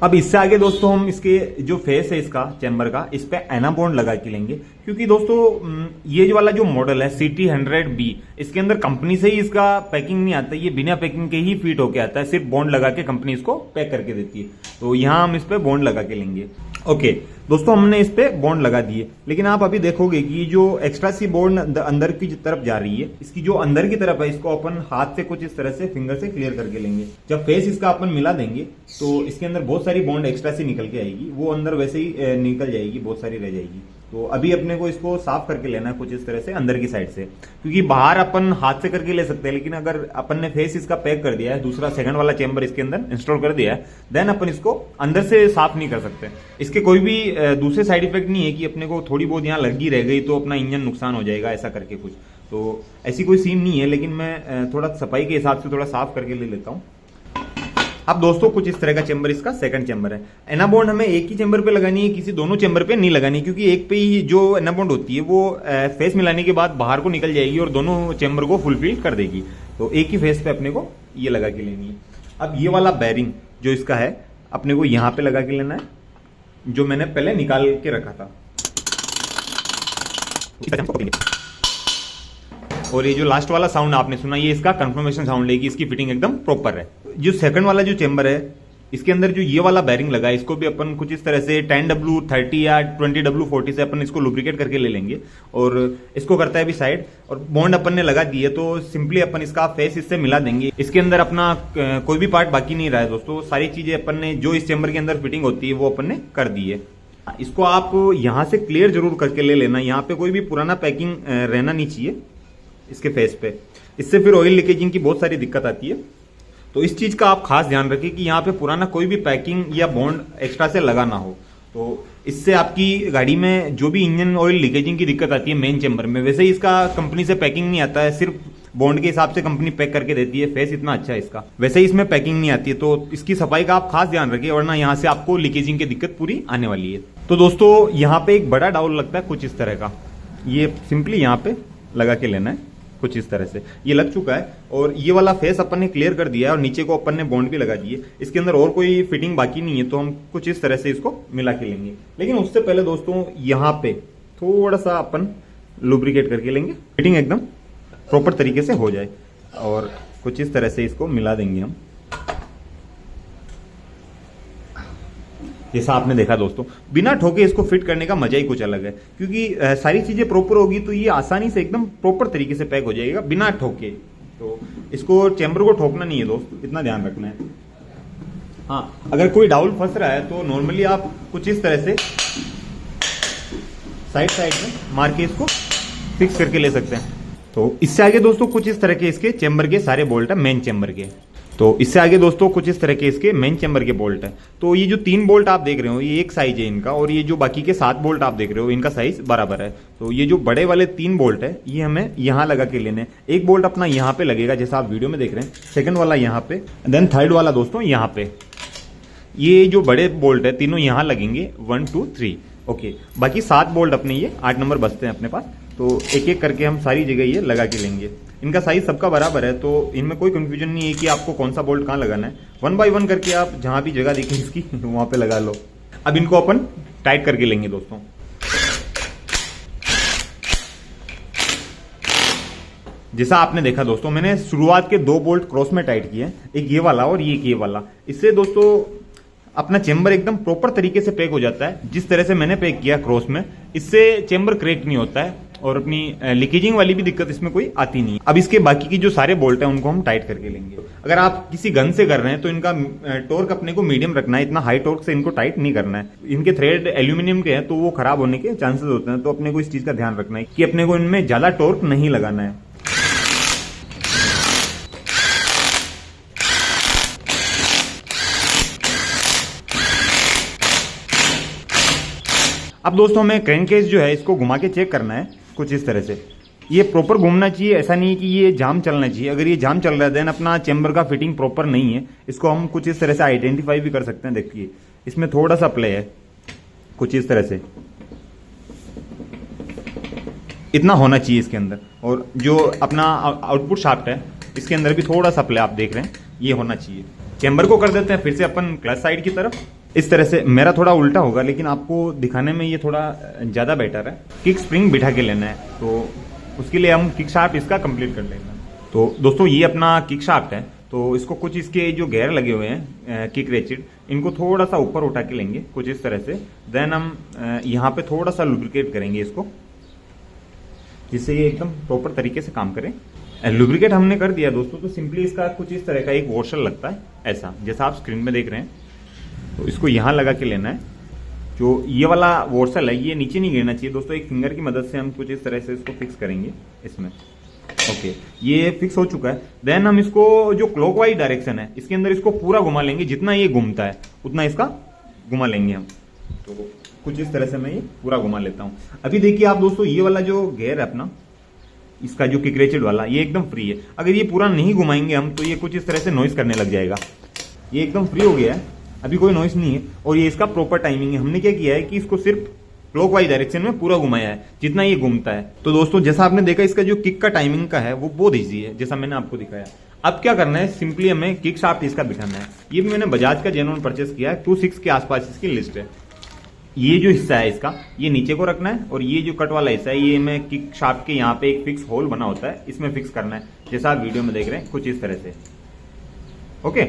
अब इससे आगे दोस्तों हम इसके जो फेस है इसका चैम्बर का, इस पे एना बॉन्ड लगा के लेंगे, क्योंकि दोस्तों ये जो वाला जो मॉडल है CT100B, इसके अंदर कंपनी से ही इसका पैकिंग नहीं आता, ये बिना पैकिंग के ही फिट होके आता है, सिर्फ बॉन्ड लगा के कंपनी इसको पैक करके देती है। तो यहाँ हम इस पे बॉन्ड लगा के लेंगे। ओके दोस्तों, हमने इस पे बॉन्ड लगा दिए, लेकिन आप अभी देखोगे कि जो एक्स्ट्रा सी बॉन्ड अंदर की तरफ जा रही है, इसकी जो अंदर की तरफ है इसको अपन हाथ से कुछ इस तरह से फिंगर से क्लियर करके लेंगे। जब फेस इसका अपन मिला देंगे तो इसके अंदर बहुत सारी बॉन्ड एक्स्ट्रा सी निकल के आएगी, वो अंदर वैसे ही निकल जाएगी, बहुत सारी रह जाएगी। तो अभी अपने को इसको साफ करके लेना है कुछ इस तरह से अंदर की साइड से, क्योंकि बाहर अपन हाथ से करके ले सकते हैं, लेकिन अगर अपन ने फेस इसका पैक कर दिया है, दूसरा सेकंड वाला चेंबर इसके अंदर इंस्टॉल कर दिया है, देन अपन इसको अंदर से साफ नहीं कर सकते। इसके कोई भी दूसरे साइड इफेक्ट नहीं है कि अपने को थोड़ी बहुत यहाँ लगी रह गई तो अपना इंजन नुकसान हो जाएगा, ऐसा करके कुछ तो ऐसी कोई सीन नहीं है। लेकिन मैं थोड़ा सफाई के हिसाब से थोड़ा साफ करके ले लेता हूँ। अब दोस्तों कुछ इस तरह का चेंबर इसका सेकंड चेंबर है। एना बॉन्ड हमें एक ही चेंबर पे लगानी है, किसी दोनों चेंबर पे नहीं लगानी, क्योंकि एक पे ही जो एना बॉन्ड होती है वो फेस मिलाने के बाद बाहर को निकल जाएगी और दोनों चेंबर को फुलफिल कर देगी। तो एक ही फेस पे अपने को ये लगा के लेनी है। अब ये वाला बैरिंग जो इसका है अपने को यहाँ पे लगा के लेना है, जो मैंने पहले निकाल के रखा था। और ये जो लास्ट वाला साउंड आपने सुना, ये इसका कंफर्मेशन साउंड है कि इसकी फिटिंग एकदम प्रॉपर है। जो सेकंड वाला जो चेंबर है इसके अंदर जो ये वाला बैरिंग लगा है, इसको भी अपन कुछ इस तरह से 10W30 या 20W40 से अपन इसको लुब्रिकेट करके ले लेंगे और इसको करता है भी साइड। और बॉन्ड अपन ने लगा दी है तो सिंपली अपन इसका फेस इससे मिला देंगे। इसके अंदर अपना कोई भी पार्ट बाकी नहीं रहा है दोस्तों, सारी चीजें अपन ने जो इस चेंबर के अंदर फिटिंग होती है वो अपन ने कर दी है। इसको आप यहां से क्लियर जरूर करके ले लेना, यहाँ पे कोई भी पुराना पैकिंग रहना नहीं चाहिए इसके फेस पे, इससे फिर ऑयल लीकेजिंग की बहुत सारी दिक्कत आती है। तो इस चीज का आप खास ध्यान रखें कि यहाँ पे पुराना कोई भी पैकिंग या बॉन्ड एक्स्ट्रा से लगा ना हो, तो इससे आपकी गाड़ी में जो भी इंजन ऑयल लीकेजिंग की दिक्कत आती है मेन चेंबर में, वैसे ही इसका कंपनी से पैकिंग नहीं आता है, सिर्फ बॉन्ड के हिसाब से कंपनी पैक करके देती है। फेस इतना अच्छा है इसका, वैसे ही इसमें पैकिंग नहीं आती है, तो इसकी सफाई का आप खास ध्यान रखिए, वरना यहाँ से आपको लीकेजिंग की दिक्कत पूरी आने वाली है। तो दोस्तों यहाँ पे एक बड़ा डाउल लगता है कुछ इस तरह का, ये सिंपली यहाँ पे लगा के लेना है कुछ इस तरह से। ये लग चुका है और ये वाला फेस अपन ने क्लियर कर दिया है और नीचे को अपन ने बॉन्ड भी लगा दिए। इसके अंदर और कोई फिटिंग बाकी नहीं है, तो हम कुछ इस तरह से इसको मिला के लेंगे। लेकिन उससे पहले दोस्तों यहाँ पे थोड़ा सा अपन लुब्रिकेट करके लेंगे, फिटिंग एकदम प्रॉपर तरीके से हो जाए, और कुछ इस तरह से इसको मिला देंगे हम। जैसा आपने देखा दोस्तों, बिना ठोके इसको फिट करने का मजा ही कुछ अलग है, क्योंकि सारी चीजें प्रॉपर होगी तो ये आसानी से एकदम प्रॉपर तरीके से पैक हो जाएगा बिना ठोके। तो इसको चेंबर को ठोकना नहीं है दोस्त, इतना ध्यान रखना है। हाँ, अगर कोई डाउल फंस रहा है तो नॉर्मली आप कुछ इस तरह से साइड में मार के इसको फिक्स करके ले सकते हैं। तो इससे आगे दोस्तों कुछ इस तरह के इसके चेंबर के सारे बोल्ट है मेन चेंबर के। तो इससे आगे दोस्तों कुछ इस तरह के इसके मेन चेंबर के बोल्ट है। तो ये जो 3 बोल्ट आप देख रहे हो ये एक साइज है इनका, और ये जो बाकी के 7 बोल्ट आप देख रहे हो इनका साइज बराबर है। तो ये जो बड़े वाले 3 बोल्ट है ये हमें यहाँ लगा के लेने। एक बोल्ट अपना यहाँ पे लगेगा जैसा आप वीडियो में देख रहे हैं, सेकंड वाला यहाँ पे, देन थर्ड वाला दोस्तों यहाँ पे। ये जो बड़े बोल्ट है तीनों यहाँ लगेंगे 1 2 3। ओके, बाकी 7 बोल्ट अपने ये 8 नंबर बचते हैं अपने पास। तो एक एक करके हम सारी जगह ये लगा के लेंगे। इनका साइज सबका बराबर है, तो इनमें कोई कंफ्यूजन नहीं है कि आपको कौन सा बोल्ट कहाँ लगाना है। 1 बाय 1 करके आप जहां भी जगह देखें इसकी वहां पे लगा लो। अब इनको अपन टाइट करके लेंगे दोस्तों। जैसा आपने देखा दोस्तों, मैंने शुरुआत के 2 बोल्ट क्रॉस में टाइट किए, एक ये वाला और एक ये वाला। इससे दोस्तों अपना चेंबर एकदम प्रॉपर तरीके से पैक हो जाता है, जिस तरह से मैंने पैक किया क्रॉस में। इससे चेंबर क्रैक नहीं होता है और अपनी लीकेजिंग वाली भी दिक्कत इसमें कोई आती नहीं। अब इसके बाकी की जो सारे बोल्ट हैं उनको हम टाइट करके लेंगे। अगर आप किसी गन से कर रहे हैं तो इनका टॉर्क अपने को मीडियम रखना है, इतना हाई टॉर्क से इनको टाइट नहीं करना है। इनके थ्रेड एल्यूमिनियम के हैं तो वो खराब होने के चांसेस होते हैं, तो अपने को इस चीज का ध्यान रखना है कि अपने को इनमें ज्यादा टॉर्क नहीं लगाना है। अब दोस्तों हमें क्रैंक केस जो है इसको घुमा के चेक करना है कुछ इस तरह से। ये प्रॉपर घूमना चाहिए, ऐसा नहीं कि ये जाम चलना चाहिए। अगर ये जाम चल रहा है देन अपना चेंबर का फिटिंग प्रॉपर नहीं है। इसको हम कुछ इस तरह से आइडेंटिफाई भी कर सकते हैं। देखिए इसमें थोड़ा सा प्ले है कुछ इस तरह से, इतना होना चाहिए इसके अंदर। और जो अपना आउटपुट शाफ्ट है इसके अंदर भी थोड़ा सा प्ले आप देख रहे हैं, ये होना चाहिए। चेंबर को कर देते हैं फिर से अपन क्लच साइड की तरफ। इस तरह से। मेरा थोड़ा उल्टा होगा लेकिन आपको दिखाने में ये थोड़ा ज़्यादा बेटर है। किक स्प्रिंग बिठा के लेना है, तो उसके लिए हम किक शाफ्ट इसका कंप्लीट कर लेंगे। तो दोस्तों ये अपना किक शाफ्ट है, तो इसको कुछ इसके जो गेयर लगे हुए हैं किक रेचिड, इनको थोड़ा सा ऊपर उठा के लेंगे कुछ इस तरह से। देन हम यहाँ पे थोड़ा सा लुब्रिकेट करेंगे इसको, जिससे ये एकदम प्रॉपर तरीके से काम करे। लुब्रिकेट हमने कर दिया दोस्तों, तो सिंपली इसका कुछ इस तरह का एक वॉशर लगता है ऐसा, जैसा आप स्क्रीन में देख रहे हैं। तो इसको यहाँ लगा के लेना है। जो ये वाला वॉशर है ये नीचे नहीं गिरना चाहिए दोस्तों। एक फिंगर की मदद से हम कुछ इस तरह से इसको फिक्स करेंगे इसमें। ओके, ये फिक्स हो चुका है। देन हम इसको जो क्लॉकवाइज डायरेक्शन है इसके अंदर इसको पूरा घुमा लेंगे, जितना ये घूमता है उतना इसका घुमा लेंगे हम। तो कुछ इस तरह से मैं ये पूरा घुमा लेता हूँ। अभी देखिए आप दोस्तों, ये वाला जो गेयर है अपना, इसका जो किक रेचिड वाला, ये एकदम फ्री है। अगर ये पूरा नहीं घुमाएंगे हम तो ये कुछ इस तरह से नॉइस करने लग जाएगा। ये एकदम फ्री हो गया है, अभी कोई नॉइस नहीं है, और ये इसका प्रॉपर टाइमिंग है। हमने क्या किया है कि इसको सिर्फ क्लॉकवाइज डायरेक्शन में पूरा घुमाया है, जितना ये घूमता है। तो दोस्तों जैसा आपने देखा, इसका जो किक का टाइमिंग का है वो बहुत ईजी है, जैसा मैंने आपको दिखाया। अब क्या करना है, सिंपली हमें किक शाफ्ट इसका बिठाना है। ये भी मैंने बजाज का जेन्युइन परचेस किया है, 26 के आसपास इसकी लिस्ट है। ये जो हिस्सा है इसका, ये नीचे को रखना है, और ये जो कट वाला हिस्सा है ये मैं किक शाफ्ट के यहाँ पे एक फिक्स होल बना होता है, इसमें फिक्स करना है, जैसा आप वीडियो में देख रहे हैं कुछ इस तरह से। ओके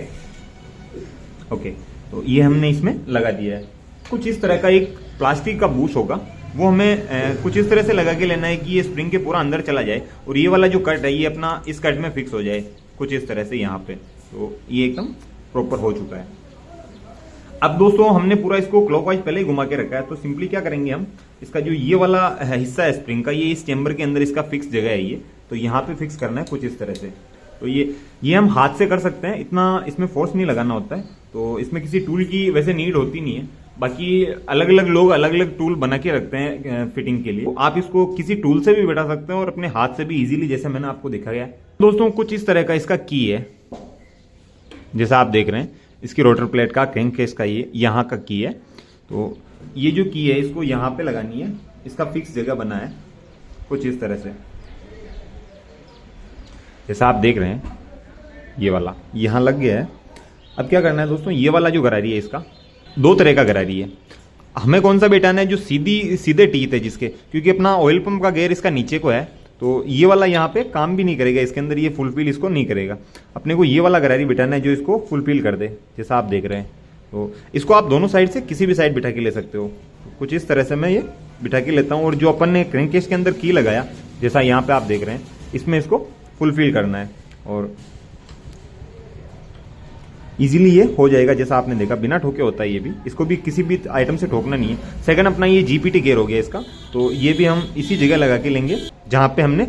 ओके, तो ये हमने इसमें लगा दिया है। कुछ इस तरह का एक प्लास्टिक का बूश होगा, वो हमें कुछ इस तरह से लगा के लेना है कि ये स्प्रिंग के पूरा अंदर चला जाए, और ये वाला जो कट है ये अपना इस कट में फिक्स हो जाए कुछ इस तरह से यहाँ पे। तो ये एकदम प्रॉपर हो चुका है। अब दोस्तों हमने पूरा इसको क्लॉकवाइज पहले ही घुमा के रखा है, तो सिंपली क्या करेंगे हम, इसका जो ये वाला हिस्सा है स्प्रिंग का, ये इस चेंबर के अंदर इसका फिक्स जगह है ये, तो यहाँ पे फिक्स करना है कुछ इस तरह से। तो ये हम हाथ से कर सकते हैं, इतना इसमें फोर्स नहीं लगाना होता है। तो इसमें किसी टूल की वैसे नीड होती नहीं है। बाकी अलग अलग लोग अलग अलग टूल बना के रखते हैं फिटिंग के लिए। आप इसको किसी टूल से भी बैठा सकते हैं और अपने हाथ से भी इजीली, जैसे मैंने आपको दिखाया है। दोस्तों कुछ इस तरह का इसका की है, जैसा आप देख रहे हैं इसकी रोटर प्लेट का, क्रैंक केस का ये यहाँ का की है। तो ये जो की है इसको यहाँ पे लगानी है, इसका फिक्स जगह बना है कुछ इस तरह से, जैसा आप देख रहे हैं। ये वाला यहाँ लग गया है। अब क्या करना है दोस्तों, ये वाला जो गरारी है इसका दो तरह का गरारी है। हमें कौन सा बैठाना है, जो सीधे टीथ है जिसके, क्योंकि अपना ऑयल पंप का गेयर इसका नीचे को है, तो ये वाला यहाँ पे काम भी नहीं करेगा इसके अंदर, ये फुलफिल इसको नहीं करेगा। अपने को ये वाला गरारी बिठाना है जो इसको फुलफिल कर दे, जैसा आप देख रहे हैं। तो इसको आप दोनों साइड से किसी भी साइड बिठा के ले सकते हो। कुछ इस तरह से मैं ये बिठा के लेता हूँ, और जो अपन ने क्रैंक केस के अंदर की लगाया, जैसा यहाँ पे आप देख रहे हैं, इसमें इसको फुलफिल करना है, और इजीली ये हो जाएगा। जैसा आपने देखा बिना ठोके होता है ये भी, इसको भी किसी भी आइटम से ठोकना नहीं है। सेकंड अपना ये जीपीटी गेयर हो गया इसका, तो ये भी हम इसी जगह लगा के लेंगे जहाँ पे हमने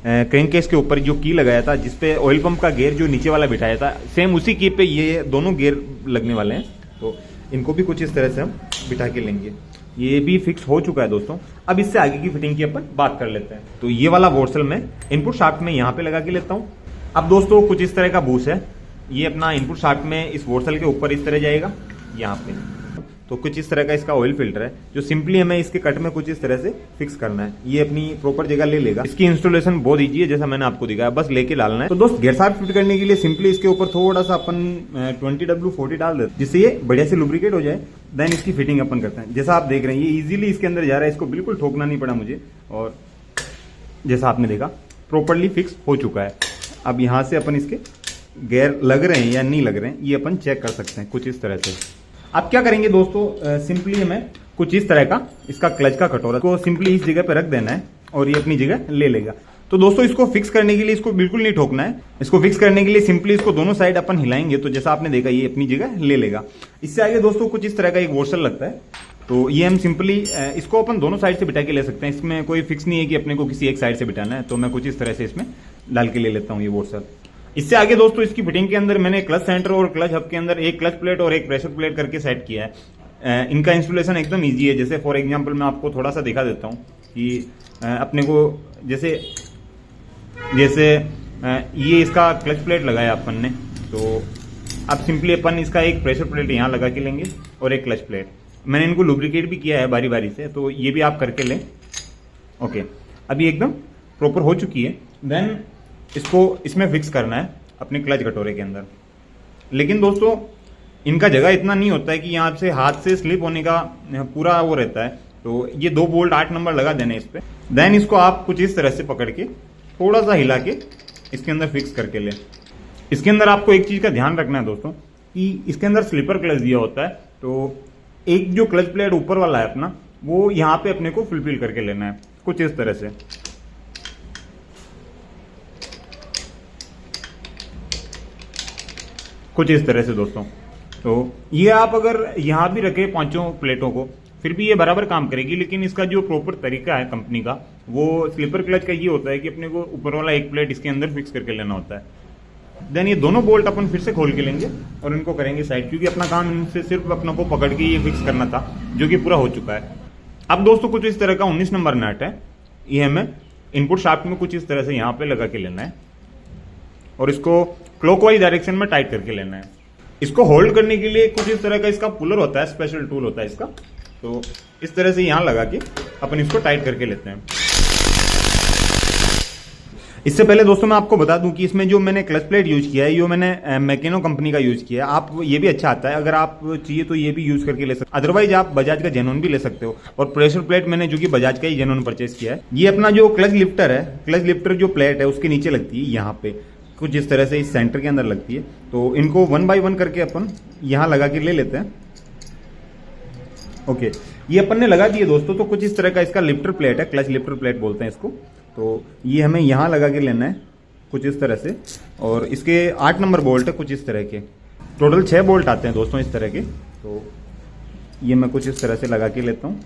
क्रैंक केस के ऊपर जो की लगाया था, जिसपे ऑयल पंप का गेयर जो नीचे वाला बिठाया था, सेम उसी की पे ये दोनों गेयर लगने वाले हैं। तो इनको भी कुछ इस तरह से हम बिठा के लेंगे। ये भी फिक्स हो चुका है दोस्तों। अब इससे आगे की फिटिंग की अपन बात कर लेते हैं। तो ये वाला वॉर्सल में इनपुट शाफ्ट में यहाँ पे लगा के लेता हूँ। अब दोस्तों कुछ इस तरह का बूस है, ये अपना इनपुट शाफ्ट में इस वॉर्सल के ऊपर इस तरह जाएगा यहाँ पे। तो कुछ इस तरह का इसका ऑयल फिल्टर है, जो सिंपली हमें इसके कट में कुछ इस तरह से फिक्स करना है। ये अपनी प्रॉपर जगह ले लेगा। इसकी इंस्टॉलेशन बहुत ईजी है, जैसा मैंने आपको दिखाया, बस लेके डालना है। तो दोस्त गेयर शाफ्ट फिट करने के लिए सिंपली इसके ऊपर थोड़ा सा अपन 20W40 डाल देते हैं, जिससे ये बढ़िया से लुब्रिकेट हो जाए। देन इसकी फिटिंग अपन करते हैं। जैसा आप देख रहे हैं ये इजीली इसके अंदर जा रहा है, इसको बिल्कुल ठोकना नहीं पड़ा मुझे, और जैसा आपने देखा प्रॉपरली फिक्स हो चुका है। अब यहाँ से अपन इसके गेयर लग रहे हैं या नहीं लग रहे हैं ये अपन चेक कर सकते हैं कुछ इस तरह से। अब क्या करेंगे दोस्तों, सिंपली हमें कुछ इस तरह का इसका क्लच का कटोरा को सिंपली इस जगह पे रख देना है, और ये अपनी जगह ले लेगा। तो दोस्तों इसको फिक्स करने के लिए इसको बिल्कुल नहीं ठोकना है। इसको फिक्स करने के लिए सिंपली इसको दोनों साइड अपन हिलाएंगे, तो जैसा आपने देखा ये अपनी जगह ले लेगा। इससे आगे दोस्तों कुछ इस तरह का एक वॉशर लगता है, तो ये हम सिंपली इसको अपन दोनों साइड से बिठा के ले सकते हैं। इसमें कोई फिक्स नहीं है कि अपने को किसी एक साइड से बिठाना है, तो मैं कुछ इस तरह से इसमें डाल के ले लेता हूँ ये वॉशर। इससे आगे दोस्तों इसकी फिटिंग के अंदर मैंने क्लच सेंटर और क्लच हब के अंदर एक क्लच प्लेट और एक प्रेशर प्लेट करके सेट किया है। इनका इंस्टॉलेशन एकदम इजी है। जैसे फॉर एग्जांपल मैं आपको थोड़ा सा दिखा देता हूँ कि अपने को जैसे ये इसका क्लच प्लेट लगाया अपन ने, तो अब सिंपली अपन इसका एक प्रेशर प्लेट यहाँ लगा के लेंगे और एक क्लच प्लेट। मैंने इनको लुब्रिकेट भी किया है बारी बारी से, तो ये भी आप करके लें। ओके, अभी एकदम प्रॉपर हो चुकी है। देन इसको इसमें फिक्स करना है अपने क्लच कटोरे के अंदर। लेकिन दोस्तों इनका जगह इतना नहीं होता है कि यहाँ से हाथ से स्लिप होने का पूरा वो रहता है। तो ये 2 बोल्ट 8 नंबर लगा देने इस पे। देन इसको आप कुछ इस तरह से पकड़ के थोड़ा सा हिला के इसके अंदर फिक्स करके लें। इसके अंदर आपको एक चीज का ध्यान रखना है दोस्तों कि इसके अंदर स्लीपर क्लच दिया होता है, तो एक जो क्लच प्लेट ऊपर वाला है अपना, वो यहाँ पे अपने को फुलफिल करके लेना है कुछ इस तरह से। कुछ इस तरह से दोस्तों। तो ये आप अगर यहाँ भी रखे 5 प्लेटों को, फिर भी ये बराबर काम करेगी, लेकिन इसका जो प्रॉपर तरीका है कंपनी का, वो स्लीपर क्लच का ये होता है कि अपने को ऊपर वाला एक प्लेट इसके अंदर फिक्स करके लेना होता है। देन ये दोनों बोल्ट अपन फिर से खोल के लेंगे और इनको करेंगे साइड, क्योंकि अपना काम इनसे सिर्फ अपना को पकड़ के ये फिक्स करना था, जो कि पूरा हो चुका है। अब दोस्तों कुछ इस तरह का 19 नंबर नट है, ये हमें इनपुट शाफ्ट में कुछ इस तरह से यहाँ पे लगा के लेना है और इसको क्लॉकवाइज डायरेक्शन में टाइट करके लेना है। इसको होल्ड करने के लिए कुछ इस तरह का इसका पुलर होता है, स्पेशल टूल होता है इसका। तो इस तरह से यहां लगा के अपन इसको टाइट करके लेते हैं। इससे पहले दोस्तों मैं आपको बता दूं कि इसमें जो मैंने क्लच प्लेट यूज किया है, ये मैंने मैकेनो कंपनी का यूज किया है। आप ये भी अच्छा आता है, अगर आप चाहिए तो ये भी यूज करके ले सकते, अदरवाइज आप बजाज का जेन्युइन भी ले सकते हो। और प्रेशर प्लेट मैंने जो कि बजाज का ही जेन्युइन परचेस किया है। ये अपना जो क्लच लिफ्टर है, क्लच लिफ्टर जो प्लेट है उसके नीचे लगती है, यहाँ पे कुछ इस तरह से इस सेंटर के अंदर लगती है। तो इनको 1 बाय 1 करके अपन यहां लगा के ले लेते हैं। ओके, ये अपन ने लगा दिए दोस्तों। तो कुछ इस तरह का इसका लिफ्टर प्लेट है, क्लच लिफ्टर प्लेट बोलते हैं इसको। तो ये हमें यहां लगा के लेना है कुछ इस तरह से, और इसके 8 नंबर बोल्ट है कुछ इस तरह के। टोटल 6 बोल्ट आते हैं दोस्तों इस तरह के। तो ये मैं कुछ इस तरह से लगा के लेता हूं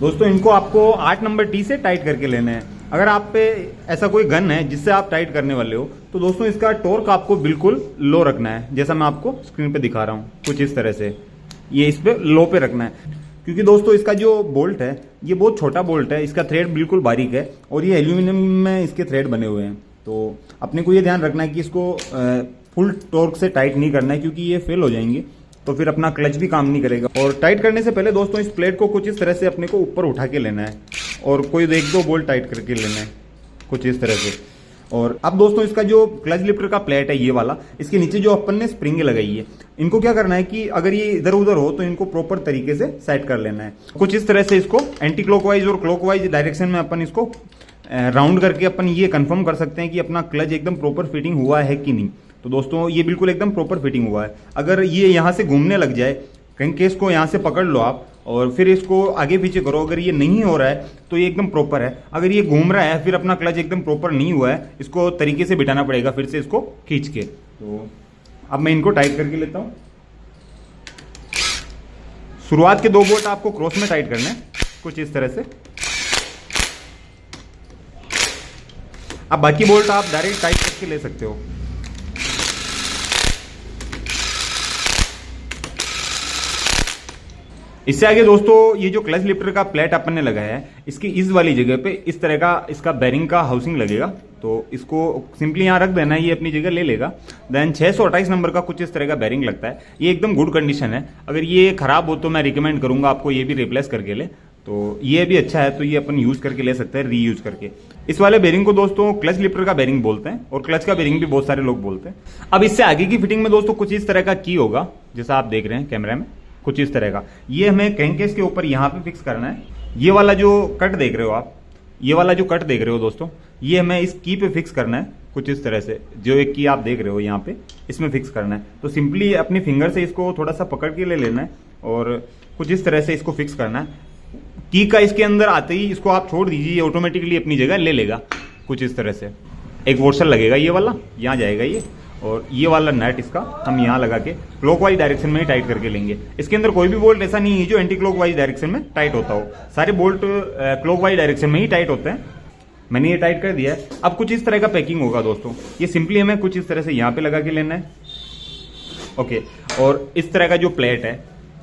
दोस्तों। इनको आपको 8 नंबर टी से टाइट करके लेना है। अगर आप पे ऐसा कोई गन है जिससे आप टाइट करने वाले हो, तो दोस्तों इसका टॉर्क आपको बिल्कुल लो रखना है, जैसा मैं आपको स्क्रीन पे दिखा रहा हूं कुछ इस तरह से। ये इस पे लो पे रखना है, क्योंकि दोस्तों इसका जो बोल्ट है ये बहुत छोटा बोल्ट है, इसका थ्रेड बिल्कुल बारीक है और ये एल्यूमिनियम में इसके थ्रेड बने हुए हैं। तो अपने को ये ध्यान रखना है कि इसको फुल टॉर्क से टाइट नहीं करना है, क्योंकि ये फेल हो जाएंगे तो फिर अपना क्लच भी काम नहीं करेगा। और टाइट करने से पहले दोस्तों इस प्लेट को कुछ इस तरह से अपने को ऊपर उठा के लेना है और कोई 1-2 बोल्ट टाइट करके लेना है कुछ इस तरह से। और अब दोस्तों इसका जो क्लच लिफ्टर का प्लेट है ये वाला, इसके नीचे जो अपन ने स्प्रिंग लगाई है, इनको क्या करना है कि अगर ये इधर उधर हो तो इनको प्रॉपर तरीके से सेट कर लेना है कुछ इस तरह से। इसको एंटी क्लॉकवाइज और क्लॉकवाइज डायरेक्शन में अपन इसको राउंड करके अपन ये कंफर्म कर सकते हैं कि अपना क्लच एकदम प्रॉपर फिटिंग हुआ है कि नहीं। तो दोस्तों ये बिल्कुल एकदम प्रॉपर फिटिंग हुआ है। अगर ये यहाँ से घूमने लग जाए, कहीं केस को यहाँ से पकड़ लो आप और फिर इसको आगे पीछे करो, अगर ये नहीं हो रहा है तो ये एकदम प्रॉपर है। अगर ये घूम रहा है फिर अपना क्लच एकदम प्रॉपर नहीं हुआ है, इसको तरीके से बिठाना पड़ेगा फिर से इसको खींच के। तो अब मैं इनको टाइट करके लेता हूँ। शुरुआत के 2 बोल्ट आपको क्रॉस में टाइट करना है कुछ इस तरह से। अब बाकी बोल्ट आप डायरेक्ट टाइट करके ले सकते हो। इससे आगे दोस्तों ये जो क्लच लिफ्टर का प्लेट अपन ने लगाया है, इसकी इस वाली जगह पे इस तरह का इसका बेरिंग का हाउसिंग लगेगा। तो इसको सिंपली यहाँ रख देना है, ये अपनी जगह ले लेगा। देन 628 नंबर का कुछ इस तरह का बेरिंग लगता है, ये एकदम गुड कंडीशन है। अगर ये खराब हो तो मैं रिकमेंड करूंगा आपको ये भी रिप्लेस करके ले। तो ये भी अच्छा है, तो ये अपन यूज करके ले सकते हैं, रीयूज करके। इस वाले बेरिंग को दोस्तों क्लच लिफ्टर का बेरिंग बोलते हैं और क्लच का बेरिंग भी बहुत सारे लोग बोलते हैं। अब इससे आगे की फिटिंग में दोस्तों कुछ इस तरह का की होगा, जैसा आप देख रहे हैं कैमरा में कुछ इस तरह का। ये हमें क्रैंकेस के ऊपर यहाँ पे फिक्स करना है। ये वाला जो कट देख रहे हो आप, ये वाला जो कट देख रहे हो दोस्तों, ये हमें इस की पे फिक्स करना है कुछ इस तरह से। जो एक की आप देख रहे हो यहाँ पे, इसमें फिक्स करना है। तो सिंपली अपनी फिंगर से इसको थोड़ा सा पकड़ के ले लेना है और कुछ इस तरह से इसको फिक्स करना है। की का इसके अंदर आते ही इसको आप छोड़ दीजिए, ये ऑटोमेटिकली अपनी जगह ले लेगा कुछ इस तरह से। एक वॉशर लगेगा ये वाला, यहाँ जाएगा ये, और ये वाला नट इसका हम यहाँ लगा के क्लॉकवाइज डायरेक्शन में ही टाइट करके लेंगे। इसके अंदर कोई भी बोल्ट ऐसा नहीं है जो एंटी क्लॉकवाइज डायरेक्शन में टाइट होता हो, सारे बोल्ट क्लॉकवाइज डायरेक्शन में ही टाइट होते हैं। मैंने ये टाइट कर दिया है। अब कुछ इस तरह का पैकिंग होगा दोस्तों, ये सिंपली हमें कुछ इस तरह से यहाँ पे लगा के लेना है। ओके, और इस तरह का जो प्लेट है,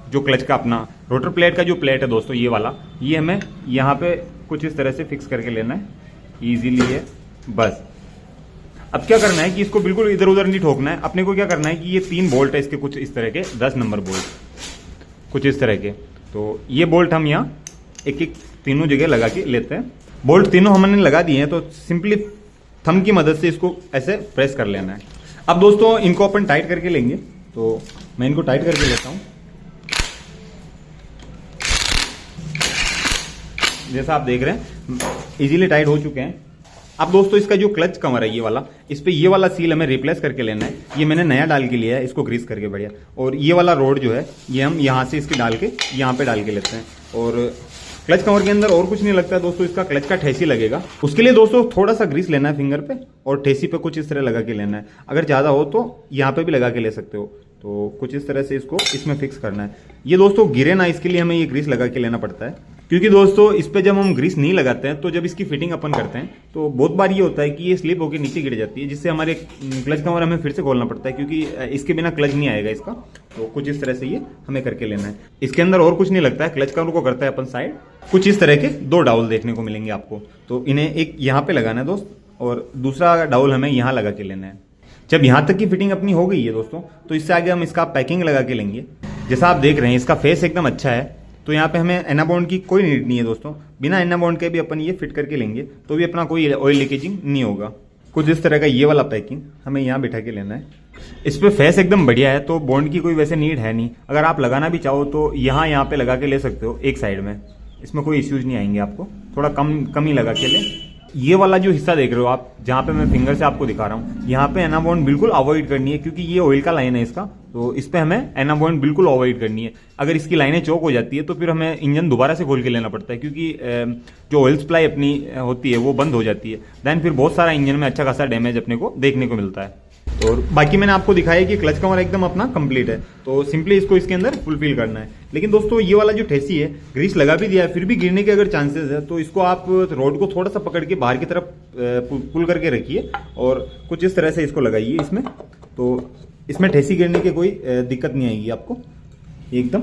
जो क्लच का अपना रोटर प्लेट का जो प्लेट है दोस्तों, ये वाला, ये हमें यहाँ पे कुछ इस तरह से फिक्स करके लेना है इजीली है बस। अब क्या करना है कि इसको बिल्कुल इधर उधर नहीं ठोकना है। अपने को क्या करना है कि ये 3 बोल्ट है इसके कुछ इस तरह के 10 नंबर बोल्ट कुछ इस तरह के। तो ये बोल्ट हम यहाँ एक एक तीनों जगह लगा के लेते हैं। बोल्ट तीनों हमने लगा दिए हैं, तो सिंपली थंब की मदद से इसको ऐसे प्रेस कर लेना है। अब दोस्तों इनको अपन टाइट करके लेंगे। तो मैं इनको टाइट करके लेता हूँ। जैसा आप देख रहे हैं इजीली टाइट हो चुके हैं। अब दोस्तों इसका जो क्लच कवर है ये वाला, इस पे ये वाला सील हमें रिप्लेस करके लेना है। ये मैंने नया डाल के लिया है, इसको ग्रीस करके बढ़िया। और ये वाला रोड जो है ये हम यहाँ से इसके डाल के यहाँ पे डाल के लेते हैं। और क्लच कवर के अंदर और कुछ नहीं लगता है दोस्तों, इसका क्लच का ठेसी लगेगा। उसके लिए दोस्तों थोड़ा सा ग्रीस लेना है फिंगर पे और ठेसी पे कुछ इस तरह लगा के लेना है। अगर ज़्यादा हो तो यहाँ पे भी लगा के ले सकते हो। तो कुछ इस तरह से इसको इसमें फिक्स करना है। ये दोस्तों गिरे ना, इसके लिए हमें ये ग्रीस लगा के लेना पड़ता है। क्योंकि दोस्तों इस पे जब हम ग्रीस नहीं लगाते हैं तो जब इसकी फिटिंग अपन करते हैं तो बहुत बार ये होता है कि ये स्लिप होकर नीचे गिर जाती है, जिससे हमारे क्लच कवर हमें फिर से खोलना पड़ता है, क्योंकि इसके बिना क्लच नहीं आएगा इसका। तो कुछ इस तरह से ये हमें करके लेना है। इसके अंदर और कुछ नहीं लगता है, क्लच कवर को करता है अपन साइड। कुछ इस तरह के 2 डाउल देखने को मिलेंगे आपको। तो इन्हें एक यहाँ पे लगाना है दोस्त, और दूसरा डाउल हमें यहाँ लगा के लेना है। जब यहाँ तक की फिटिंग अपनी हो गई है दोस्तों, तो इससे आगे हम इसका पैकिंग लगा के लेंगे। जैसा आप देख रहे हैं इसका फेस एकदम अच्छा है, तो यहाँ पे हमें एनाबॉन्ड की कोई नीड नहीं है दोस्तों। बिना एनाबॉन्ड के भी अपन ये फिट करके लेंगे तो भी अपना कोई ऑयल लीकेजिंग नहीं होगा। कुछ इस तरह का ये वाला पैकिंग हमें यहाँ बिठा के लेना है। इस पे फेस एकदम बढ़िया है, तो बॉन्ड की कोई वैसे नीड है नहीं। अगर आप लगाना भी चाहो तो यहाँ पे लगा के ले सकते हो एक साइड में, इसमें कोई इश्यूज नहीं आएंगे आपको। थोड़ा कम ही लगा के ले। ये वाला जो हिस्सा देख रहे हो आप, जहाँ पे मैं फिंगर से आपको दिखा रहा हूँ, यहाँ पे एनाबॉन्ड बिल्कुल अवॉइड करनी है, क्योंकि ये ऑयल का लाइन है इसका। तो इस पे हमें एनाबॉन्ड बिल्कुल अवॉइड करनी है। अगर इसकी लाइनें चौक हो जाती है तो फिर हमें इंजन दोबारा से खोल के लेना पड़ता है, क्योंकि जो ऑयल सप्लाई अपनी होती है वो बंद हो जाती है। देन फिर बहुत सारा इंजन में अच्छा खासा डैमेज अपने को देखने को मिलता है। और बाकी मैंने आपको दिखाया कि क्लच कवर एकदम अपना कंप्लीट है, तो सिंपली इसको इसके अंदर फुलफिल करना है। लेकिन दोस्तों ये वाला जो ठेसी है, ग्रीस लगा भी दिया है, फिर भी गिरने के अगर चांसेस है तो इसको आप रोड को थोड़ा सा पकड़ के बाहर की तरफ पुल करके रखिए और कुछ इस तरह से इसको लगाइए इसमें। तो इसमें ठेसी गिरने की कोई दिक्कत नहीं आएगी आपको। एकदम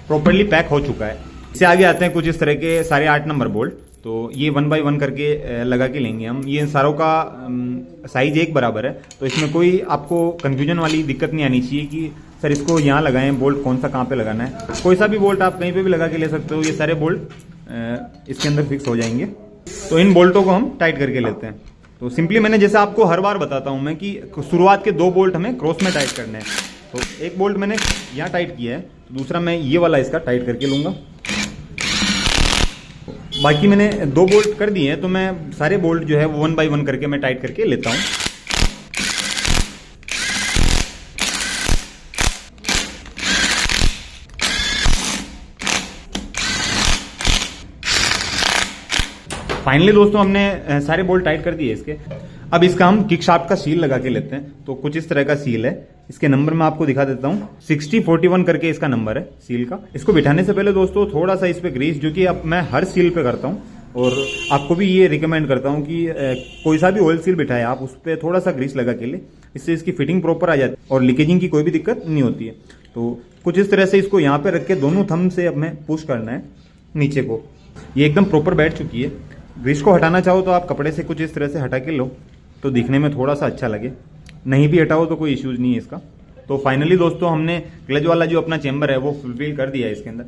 प्रॉपरली पैक हो चुका है। इससे आगे आते हैं कुछ इस तरह के 8.5 नंबर बोल्ट। तो ये 1 बाय 1 करके लगा के लेंगे हम। ये सारों का साइज एक बराबर है, तो इसमें कोई आपको कंफ्यूजन वाली दिक्कत नहीं आनी चाहिए कि सर इसको यहाँ लगाएं, बोल्ट कौन सा कहाँ पे लगाना है। कोई सा भी बोल्ट आप कहीं पे भी लगा के ले सकते हो। ये सारे बोल्ट इसके अंदर फिक्स हो जाएंगे। तो इन बोल्टों को हम टाइट करके लेते हैं। तो सिंपली मैंने जैसे आपको हर बार बताता हूँ मैं कि शुरुआत के 2 बोल्ट हमें क्रॉस में टाइट करने हैं। तो एक बोल्ट मैंने यहाँ टाइट किया है, तो दूसरा मैं ये वाला इसका टाइट करके लूँगा। बाकी मैंने 2 बोल्ट कर दिए हैं, तो मैं सारे बोल्ट जो है वो 1 बाय 1 करके मैं टाइट करके लेता हूँ। फाइनली दोस्तों हमने सारे बोल्ट टाइट कर दिए इसके। अब इसका हम किक शाफ्ट का सील लगा के लेते हैं। तो कुछ इस तरह का सील है। इसके नंबर मैं आपको दिखा देता हूँ, 6041 करके इसका नंबर है सील का। इसको बिठाने से पहले दोस्तों थोड़ा सा इस पे ग्रीस, जो कि अब मैं हर सील पे करता हूँ और आपको भी ये रिकमेंड करता हूँ कि कोई सा भी ऑयल सील बिठाए आप, उस पर थोड़ा सा ग्रीस लगा के ले। इससे इसकी फिटिंग प्रॉपर आ जाती है और लीकेजिंग की कोई भी दिक्कत नहीं होती है। तो कुछ इस तरह से इसको यहाँ पे रख के दोनों थंब से अब हमें पुश करना है नीचे को। ये एकदम प्रॉपर बैठ चुकी है। ग्रीस को हटाना चाहो तो आप कपड़े से कुछ इस तरह से हटा के लो, तो दिखने में थोड़ा सा अच्छा लगे। नहीं भी हटाओ तो कोई इश्यूज नहीं है इसका। तो फाइनली दोस्तों हमने क्लच वाला जो अपना चेंबर है वो फुलफिल कर दिया है इसके अंदर।